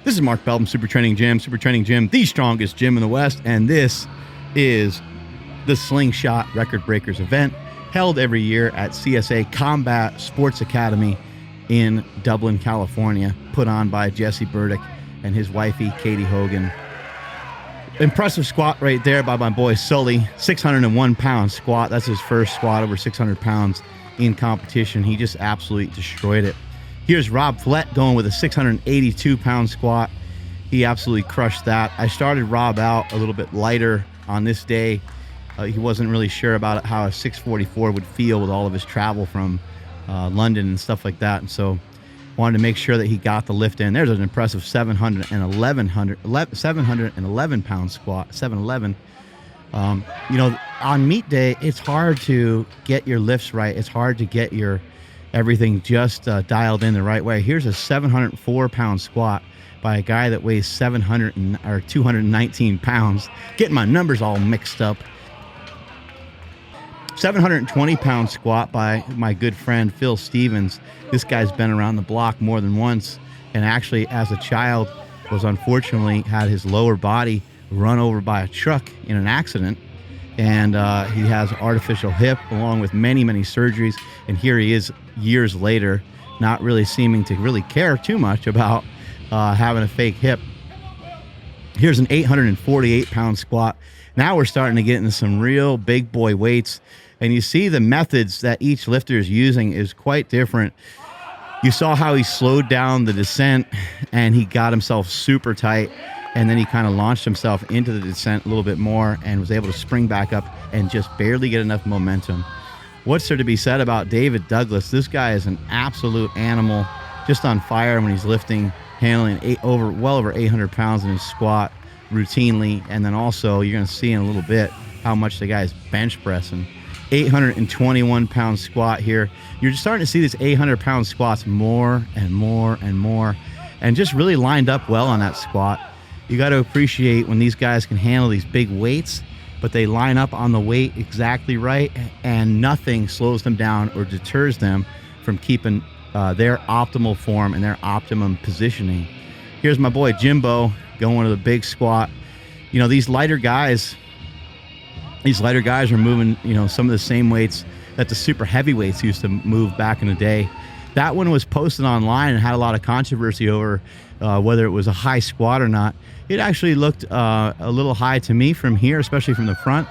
This is Mark Bell from SuperTraining Gym. SuperTraining Gym, the strongest gym in the West, and this is the Sling Shot Record Breakers event held every year at CSA Combat Sports Academy in Dublin, California, put on by Jesse Burdick and his wifey, Katie Hogan. Impressive squat right there by my boy Sully, 601-pound squat. That's his first squat over 600 pounds in competition. He just absolutely destroyed it. Here's Rob Flett going with a 682-pound squat. He absolutely crushed that. I started Rob out a little bit lighter on this day. He wasn't really sure about how a 644 would feel with all of his travel from London and stuff like that. And so wanted to make sure that he got the lift in. There's an impressive 711-pound squat, 711. You know, on meet day, it's hard to get your lifts right. It's hard to get your everything just dialed in the right way. Here's a 704-pound squat by a guy that weighs 219 pounds. Getting my numbers all mixed up. 720-pound squat by my good friend Phil Stevens. This guy's been around the block more than once, and actually as a child was unfortunately had his lower body run over by a truck in an accident, and he has an artificial hip along with many surgeries, and here he is years later not really seeming to really care too much about having a fake hip. Here's an 848-pound squat. Now we're starting to get into some real big boy weights, and you see the methods that each lifter is using is quite different. You saw how he slowed down the descent and he got himself super tight, and then he kind of launched himself into the descent a little bit more and was able to spring back up and just barely get enough momentum. What's there to be said about David Douglas? This guy is an absolute animal, just on fire when he's lifting, handling well over 800 pounds in his squat routinely. And then also you're going to see in a little bit how much the guy's bench pressing. 821-pound squat here. You're just starting to see these 800-pound squats more and more and more, and just really lined up well on that squat. You got to appreciate when these guys can handle these big weights, but they line up on the weight exactly right, and nothing slows them down or deters them from keeping their optimal form and their optimum positioning. Here's my boy Jimbo going to the big squat. You know, these lighter guys are moving, you know, some of the same weights that the super heavyweights used to move back in the day. That one was posted online and had a lot of controversy over whether it was a high squat or not. It actually looked a little high to me from here, especially from the front.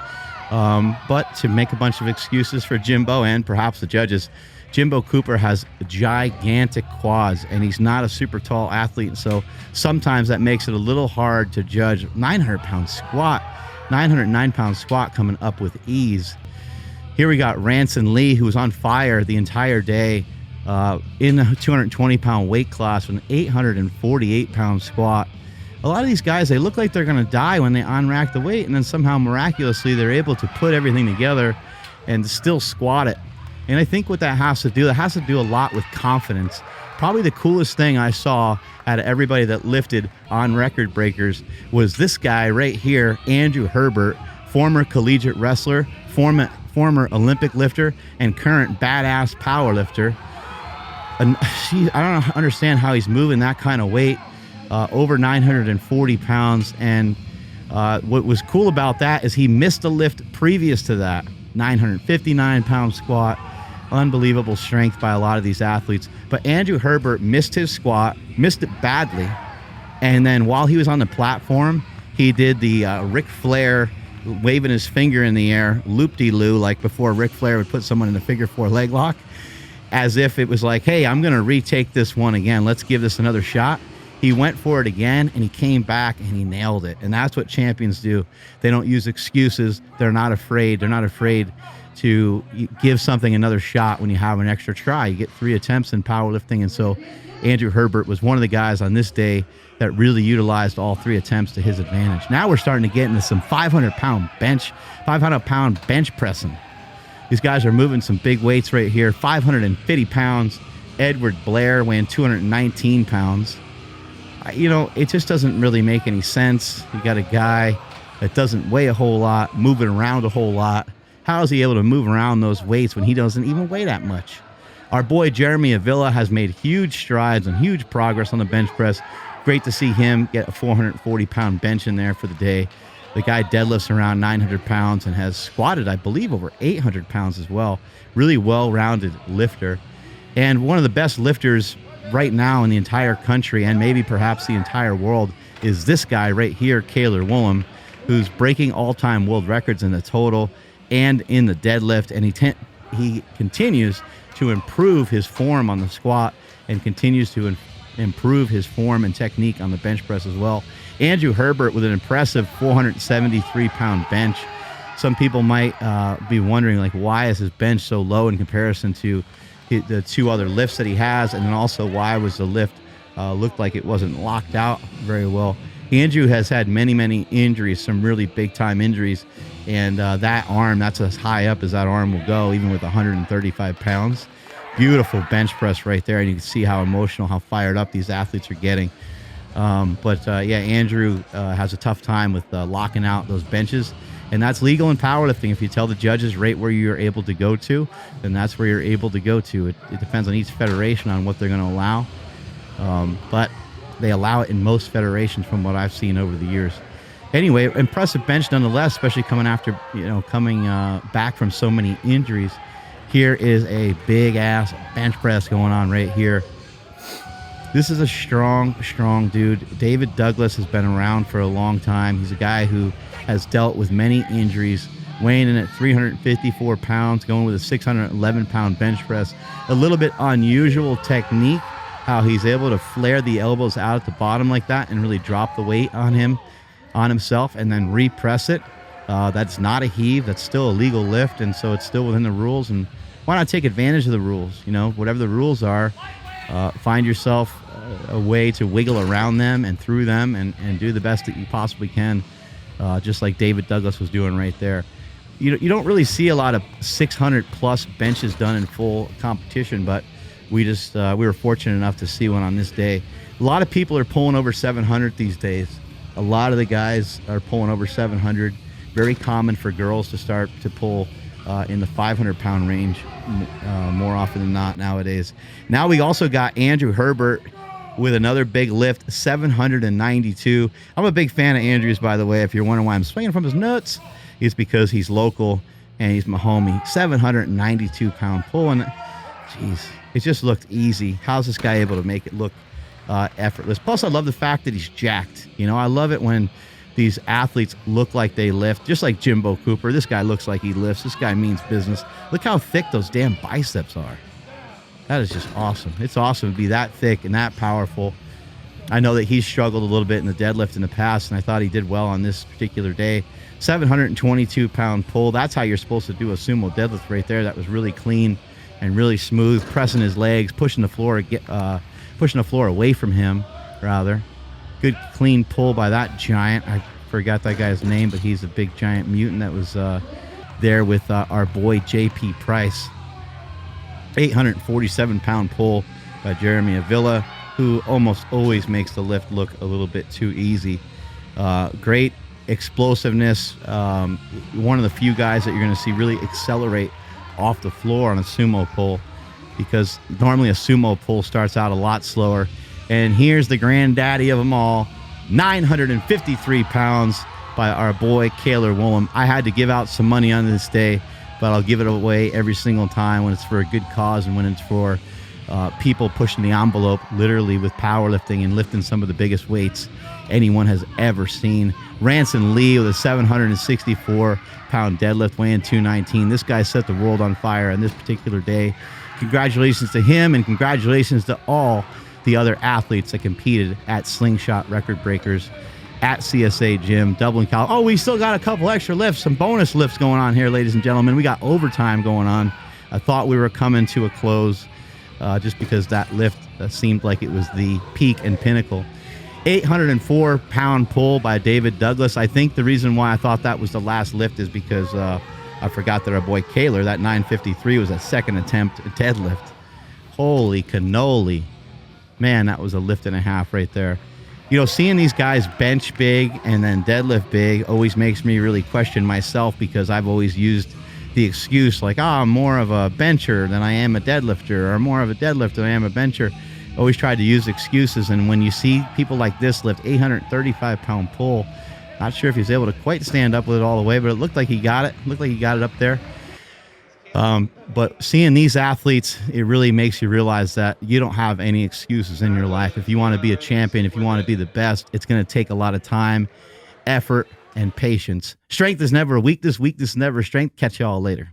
But to make a bunch of excuses for Jimbo and perhaps the judges, Jimbo Cooper has gigantic quads, and he's not a super tall athlete. So sometimes that makes it a little hard to judge. 900-pound squat, 909-pound squat coming up with ease. Here we got Ranson Lee, who was on fire the entire day in the 220-pound weight class with an 848-pound squat. A lot of these guys, they look like they're going to die when they unrack the weight, and then somehow miraculously they're able to put everything together and still squat it. And I think what that has to do a lot with confidence. Probably the coolest thing I saw out of everybody that lifted on Record Breakers was this guy right here, Andrew Herbert, former collegiate wrestler, former Olympic lifter, and current badass power lifter. And I don't understand how he's moving that kind of weight, over 940 pounds. And what was cool about that is he missed a lift previous to that, 959-pound squat. Unbelievable strength by a lot of these athletes. But Andrew Herbert missed his squat, missed it badly. And then while he was on the platform, he did the Ric Flair waving his finger in the air, loop-de-loo, like before Ric Flair would put someone in a figure four leg lock, as if it was like, hey, I'm going to retake this one again. Let's give this another shot. He went for it again, and he came back, and he nailed it. And that's what champions do. They don't use excuses. They're not afraid. They're not afraid to give something another shot when you have an extra try. You get 3 attempts in powerlifting, and so Andrew Herbert was one of the guys on this day that really utilized all 3 attempts to his advantage. Now we're starting to get into some 500-pound bench pressing. These guys are moving some big weights right here. 550 pounds. Edward Blair weighing 219 pounds. You know, it just doesn't really make any sense. You got a guy that doesn't weigh a whole lot, moving around a whole lot. How is he able to move around those weights when he doesn't even weigh that much? Our boy Jeremy Avila has made huge strides and huge progress on the bench press. great to see him get a 440-pound bench in there for the day. The guy deadlifts around 900 pounds and has squatted, I believe, over 800 pounds as well. Really well-rounded lifter. And one of the best lifters right now in the entire country, and maybe perhaps the entire world, is this guy right here, Kaler Woolham, who's breaking all-time world records in the total and in the deadlift. And he continues to improve his form on the squat and continues to improve his form and technique on the bench press as well. Andrew Herbert with an impressive 473-pound bench. Some people might be wondering, like, why is his bench so low in comparison to the two other lifts that he has, and then also why was the lift looked like it wasn't locked out very well. Andrew has had many injuries, some really big-time injuries, and that arm, that's as high up as that arm will go, even with 135 pounds. Beautiful bench press right there, and you can see how emotional, how fired up these athletes are getting. Yeah, Andrew has a tough time with locking out those benches, and that's legal in powerlifting. If you tell the judges right where you're able to go to, then that's where you're able to go to. It depends on each federation on what they're going to allow, but they allow it in most federations from what I've seen over the years. Anyway, impressive bench nonetheless, especially coming back from so many injuries. Here is a big ass bench press going on right here. This is a strong dude. David Douglas has been around for a long time. He's a guy who has dealt with many injuries, weighing in at 354 pounds, going with a 611-pound bench press. A little bit unusual technique, how he's able to flare the elbows out at the bottom like that and really drop the weight on himself, and then repress it. That's not a heave. That's still a legal lift, and so it's still within the rules. And why not take advantage of the rules? Whatever the rules are, find yourself a way to wiggle around them and through them and do the best that you possibly can, just like David Douglas was doing right there. You don't really see a lot of 600-plus benches done in full competition, but we were fortunate enough to see one on this day. A lot of people are pulling over 700 these days. A lot of the guys are pulling over 700. Very common for girls to start to pull in the 500-pound range more often than not nowadays. Now we also got Andrew Herbert with another big lift, 792. I'm a big fan of Andrew's, by the way. If you're wondering why I'm swinging from his nuts, it's because he's local and he's my homie. 792-pound pull, and jeez, it just looked easy. How's this guy able to make it look effortless? Plus, I love the fact that he's jacked. I love it when these athletes look like they lift, just like Jimbo Cooper. This guy looks like he lifts. This guy means business. Look how thick those damn biceps are. That is just awesome. It's awesome to be that thick and that powerful. I know that he's struggled a little bit in the deadlift in the past, and I thought he did well on this particular day. 722-pound pull. That's how you're supposed to do a sumo deadlift right there. That was really clean and really smooth, pressing his legs, pushing the floor away from him, rather. Good clean pull by that giant. I forgot that guy's name, but he's a big giant mutant that was there with our boy JP Price. 847-pound pull by Jeremy Avila, who almost always makes the lift look a little bit too easy. Great explosiveness. One of the few guys that you're going to see really accelerate off the floor on a sumo pull, because normally a sumo pull starts out a lot slower. And here's the granddaddy of them all, 953 pounds by our boy Kaler Woolham. I had to give out some money on this day, but I'll give it away every single time when it's for a good cause and when it's for people pushing the envelope, literally with powerlifting and lifting some of the biggest weights anyone has ever seen. Ranson Lee with a 764-pound deadlift, weighing 219. This guy set the world on fire on this particular day. Congratulations to him, and congratulations to all the other athletes that competed at Sling Shot Record Breakers at CSA Gym, Dublin, California. Oh, we still got a couple extra lifts, some bonus lifts going on here, ladies and gentlemen. We got overtime going on. I thought we were coming to a close just because that lift seemed like it was the peak and pinnacle. 804-pound pull by David Douglas. I think the reason why I thought that was the last lift is because I forgot that our boy Kaler, that 953 was a second attempt at deadlift. Holy cannoli. Man, that was a lift and a half right there. Seeing these guys bench big and then deadlift big always makes me really question myself, because I've always used the excuse like, I'm more of a bencher than I am a deadlifter, or more of a deadlifter than I am a bencher. always tried to use excuses. And when you see people like this lift 835-pound pull, not sure if he's able to quite stand up with it all the way, but it looked like he got it. Looked like he got it up there. But seeing these athletes, it really makes you realize that you don't have any excuses in your life. If you want to be a champion, if you want to be the best, it's going to take a lot of time, effort, and patience. Strength is never a weakness. Weakness is never a strength. Catch y'all later.